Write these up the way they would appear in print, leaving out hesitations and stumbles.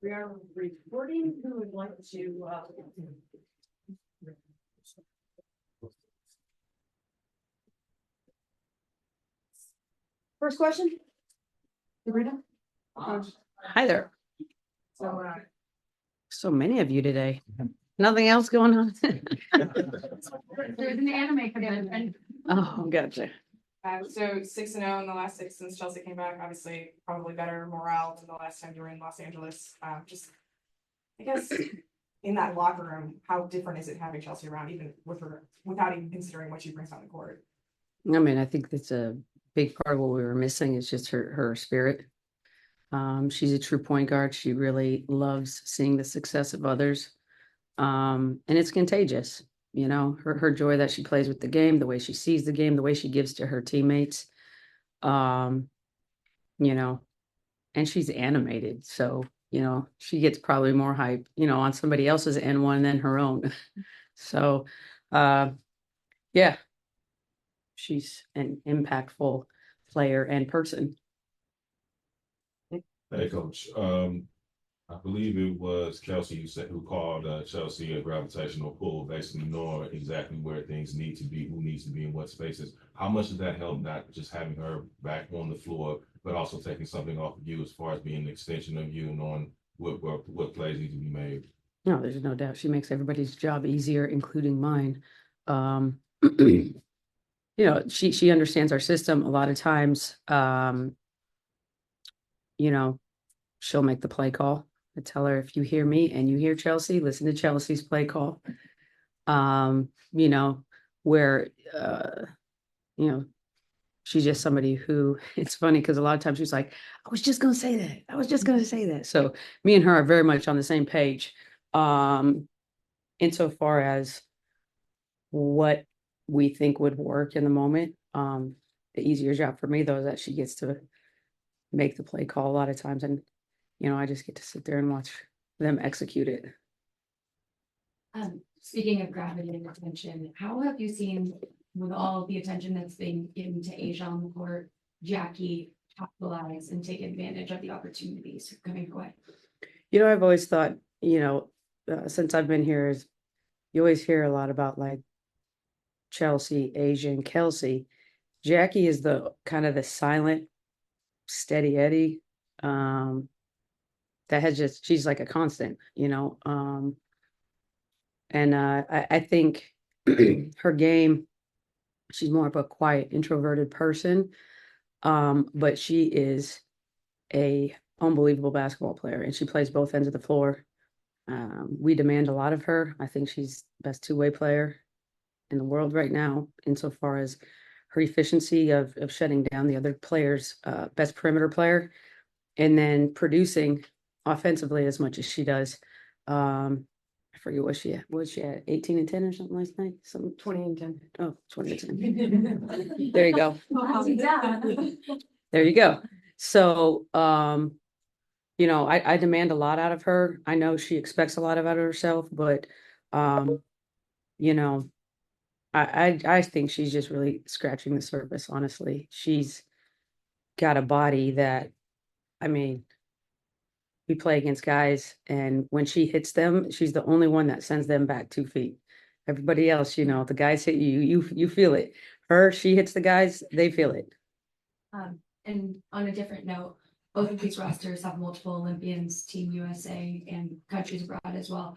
We are recording. Who would like to? First question. Sabrina? Hi there. So many of you today. Nothing else going on? There's an anime convention. Oh, gotcha. So 6-0 in the last 6 since Chelsea came back. Obviously, probably better morale than the last time you were in Los Angeles. Just, I guess, in that locker room, how different is it having Chelsea around, even with her, without even considering what she brings on the court? I mean, I think that's a big part of what we were missing is just her spirit. She's a true point guard. She really loves seeing the success of others. And it's contagious, you know, her joy that she plays with the game, the way she sees the game, the way she gives to her teammates. You know, and she's animated. So, you know, she gets probably more hype, you know, on somebody else's N1 than her own. So, yeah, she's an impactful player and person. Hey, Coach. I believe it was Kelsey who called Chelsea a gravitational pull, basically knowing exactly where things need to be, who needs to be in what spaces. How much does that help, not just having her back on the floor, but also taking something off of you as far as being an extension of you and knowing what plays need to be made? No, there's no doubt. She makes everybody's job easier, including mine. You know, she understands our system. A lot of times, you know, she'll make the play call. I tell her, if you hear me and you hear Chelsea, listen to Chelsea's play call. You know, where you know, she's just somebody who, it's funny because a lot of times she's like, I was just gonna say that. I was just gonna say that. So me and her are very much on the same page. Insofar as what we think would work in the moment. The easier job for me though is that she gets to make the play call a lot of times, and you know, I just get to sit there and watch them execute it. Speaking of gravity and attention, how have you seen, with all the attention that's being given to Asia on the court, Jackie capitalize and take advantage of the opportunities coming her way? You know, I've always thought, you know, since I've been here, is you always hear a lot about like Chelsea, Asia, and Kelsey. Jackie is the kind of the silent, steady Eddie. That has just, she's like a constant, you know. And I think her game, she's more of a quiet, introverted person. But she is a unbelievable basketball player, and she plays both ends of the floor. We demand a lot of her. I think she's the best two-way player in the world right now, insofar as her efficiency of shutting down the other players, best perimeter player, and then producing offensively as much as she does. I forget what she had. Was she at 18 and 10 or something last night? Some 20 and 10. Oh, 20 and 10. There you go. There you go. So, you know, I demand a lot out of her. I know she expects a lot out of herself, but, you know, I think she's just really scratching the surface, honestly. She's got a body that, I mean, we play against guys, and when she hits them, she's the only one that sends them back 2 feet. Everybody else, you know, the guys hit you, you feel it. Her, she hits the guys, they feel it. And on a different note, both of these rosters have multiple Olympians, Team USA, and countries abroad as well.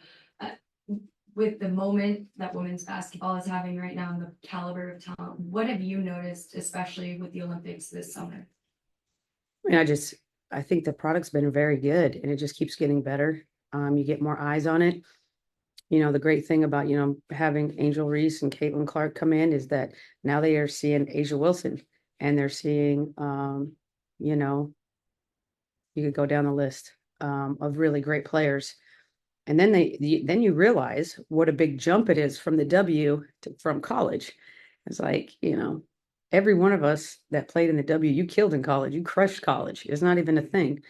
With the moment that women's basketball is having right now and the caliber of talent, what have you noticed, especially with the Olympics this summer? I mean, I think the product's been very good, and it just keeps getting better. You get more eyes on it. You know, the great thing about, you know, having Angel Reese and Caitlin Clark come in is that now they are seeing Asia Wilson, and they're seeing, you know, you could go down the list of really great players. And then then you realize what a big jump it is from the W from college. It's like, you know, every one of us that played in the W, you killed in college, you crushed college. It's not even a thing.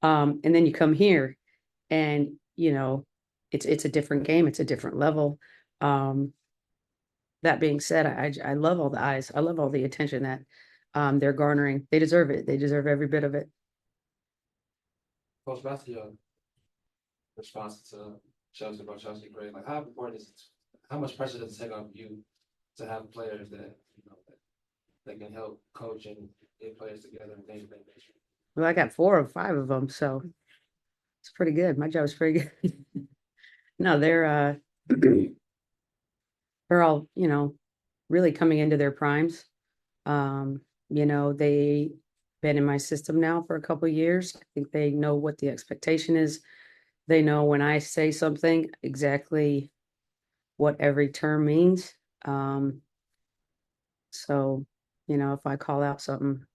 And then you come here, and you know, it's a different game. It's a different level. That being said, I love all the eyes. I love all the attention that they're garnering. They deserve it. They deserve every bit of it. Coach, back to your response to Chelsea about Chelsea Gray. Like, how important is it? How much pressure does it take off you to have players that that can help coach and get players together and things of that nature? Well, I got 4 or 5 of them, so it's pretty good. My job is pretty good. No, they're all, really coming into their primes. They been in my system now for a couple of years. I think they know what the expectation is. They know when I say something exactly what every term means. So, if I call out something,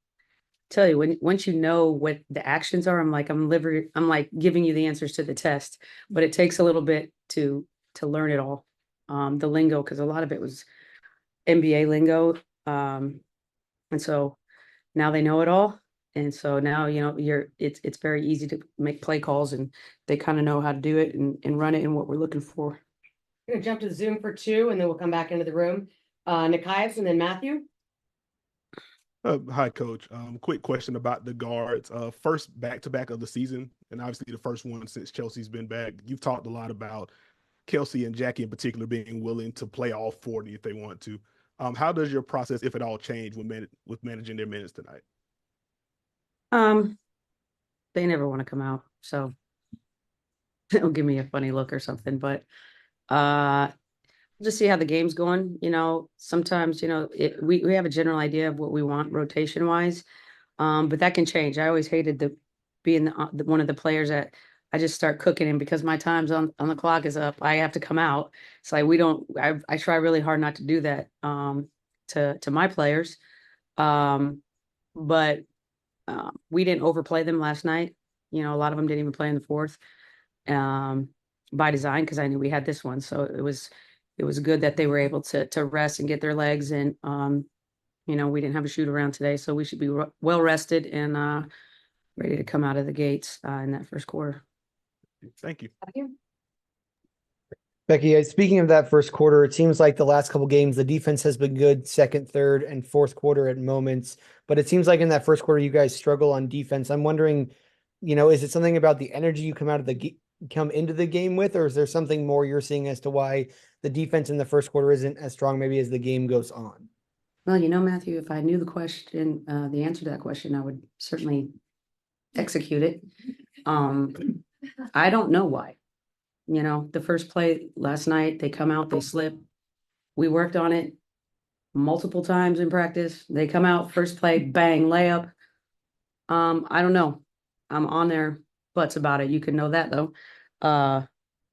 tell you once you know what the actions are, I'm like giving you the answers to the test, but it takes a little bit to learn it all. The lingo, because a lot of it was NBA lingo. And so now they know it all. And so now, it's very easy to make play calls, and they kind of know how to do it and run it and what we're looking for. We're gonna jump to the Zoom for 2, and then we'll come back into the room. Nikias and then Matthew. Hi, Coach. Quick question about the guards. First back-to-back of the season, and obviously the first one since Chelsea's been back. You've talked a lot about Kelsey and Jackie in particular being willing to play all 40 if they want to. How does your process, if at all, change with managing their minutes tonight? They never want to come out, so they'll give me a funny look or something, but just see how the game's going. Sometimes, we have a general idea of what we want rotation wise. But that can change. I always hated being one of the players that I just start cooking, and because my time's on the clock is up, I have to come out. It's like I try really hard not to do that to my players. But we didn't overplay them last night. A lot of them didn't even play in the fourth by design, because I knew we had this one. So it was good that they were able to rest and get their legs. And, we didn't have a shoot around today, so we should be well rested and ready to come out of the gates in that first quarter. Thank you. Becky, speaking of that first quarter, it seems like the last couple games, the defense has been good second, third, and fourth quarter at moments. But it seems like in that first quarter, you guys struggle on defense. I'm wondering, is it something about the energy you come into the game with, or is there something more you're seeing as to why the defense in the first quarter isn't as strong maybe as the game goes on? Well, Matthew, if I knew the answer to that question, I would certainly execute it. I don't know why. The first play last night, they come out, they slip. We worked on it multiple times in practice. They come out, first play, bang, layup. I don't know. I'm on their butts about it. You can know that though.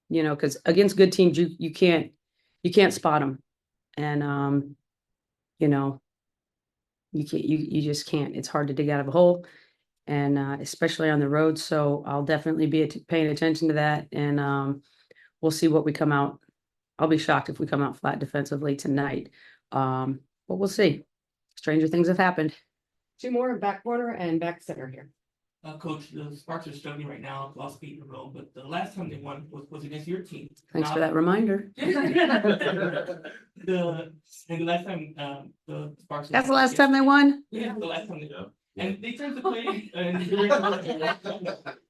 Because against good teams, you can't spot them. And you just can't. It's hard to dig out of a hole, and especially on the road. So I'll definitely be paying attention to that, and we'll see what we come out. I'll be shocked if we come out flat defensively tonight, but we'll see. Stranger things have happened. 2 more, back corner and back center here. Coach, the Sparks are struggling right now, lost 8 in a row, but the last time they won was against your team. Thanks for that reminder. The last time the Sparks. That's the last time they won? Yeah, the last time they won. And they tend to play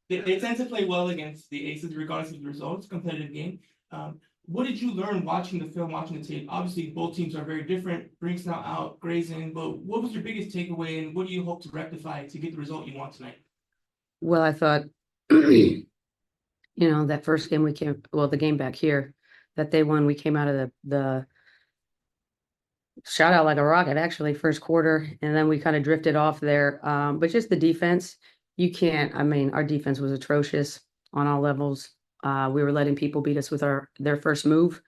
they tend to play well against the Aces, regardless of the results, competitive game. What did you learn watching the film, watching the tape? Obviously, both teams are very different. Brink's now out, Gray's in, but what was your biggest takeaway, and what do you hope to rectify to get the result you want tonight? Well, I thought, that first game the game back here that they won, we came out of the shot out like a rocket, actually, first quarter. And then we kind of drifted off there. But just the defense, our defense was atrocious on all levels. We were letting people beat us with their first move.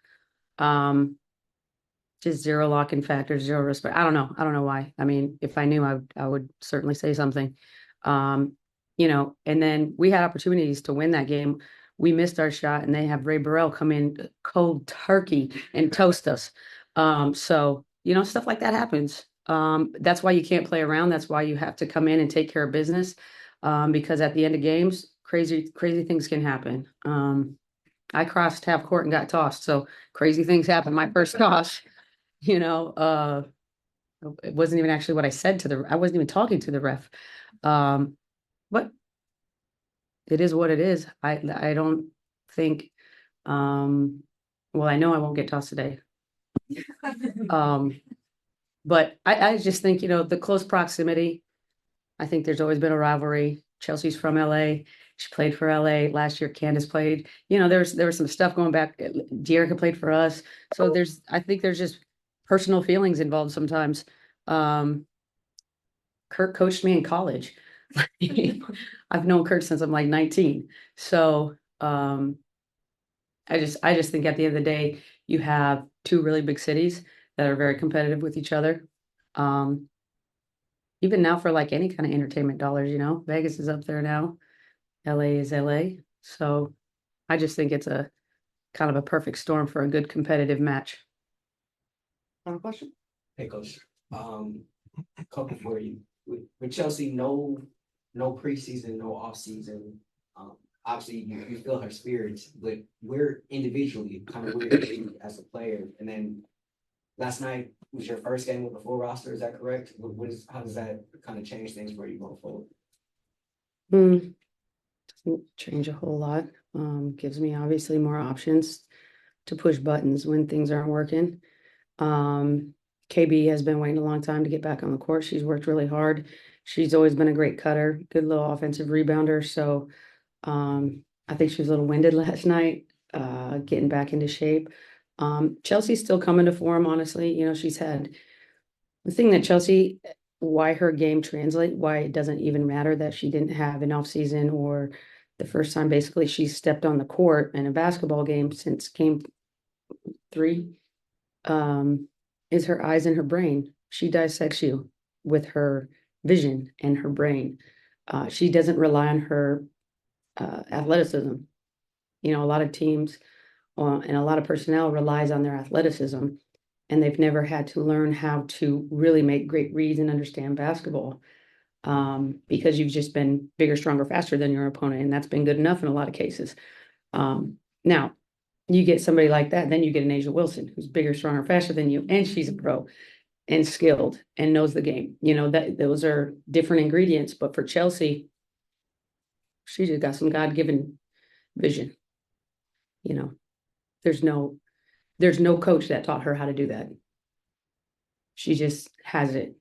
Just zero locking factors, zero respect. I don't know why. If I knew, I would certainly say something. And then we had opportunities to win that game. We missed our shot, and they have Ray Burrell come in cold turkey and toast us. So, stuff like that happens. That's why you can't play around. That's why you have to come in and take care of business. Because at the end of games, crazy things can happen. I crossed half court and got tossed. So crazy things happen. My first toss, It wasn't even actually what I said to I wasn't even talking to the ref. But it is what it is. I don't think, well, I know I won't get tossed today. But I just think, the close proximity, I think there's always been a rivalry. Chelsea's from LA. She played for LA. Last year, Candace played. There was some stuff going back. Dearica played for us. So I think there's just personal feelings involved sometimes. Kurt coached me in college. I've known Kurt since I'm like 19. So I just think at the end of the day, you have two really big cities that are very competitive with each other. Even now for like any kind of entertainment dollars, Vegas is up there now. LA is LA. So I just think it's a kind of a perfect storm for a good competitive match. Final question? Hey, Coach. Couple for you. With Chelsea, no preseason, no offseason. Obviously, you feel her spirits, but where individually, kind of where you as a player, and then last night was your first game with the full roster. Is that correct? How does that kind of change things for you going forward? Doesn't change a whole lot. Gives me obviously more options to push buttons when things aren't working. KB has been waiting a long time to get back on the court. She's worked really hard. She's always been a great cutter, good little offensive rebounder. So I think she was a little winded last night, getting back into shape. Chelsea's still coming to form, honestly. She's had the thing that Chelsea, why her game translate, why it doesn't even matter that she didn't have an off season or the first time basically she stepped on the court in a basketball game since game 3, is her eyes and her brain. She dissects you with her vision and her brain. She doesn't rely on her athleticism. A lot of teams and a lot of personnel relies on their athleticism, and they've never had to learn how to really make great reads and understand basketball, because you've just been bigger, stronger, faster than your opponent, and that's been good enough in a lot of cases. Now, you get somebody like that, then you get an Asia Wilson who's bigger, stronger, faster than you, and she's a pro and skilled and knows the game. That those are different ingredients, but for Chelsea, she just got some God-given vision. There's no coach that taught her how to do that. She just has it.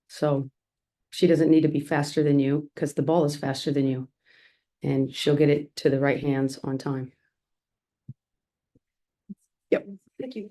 So she doesn't need to be faster than you because the ball is faster than you, and she'll get it to the right hands on time. Yep. Thank you.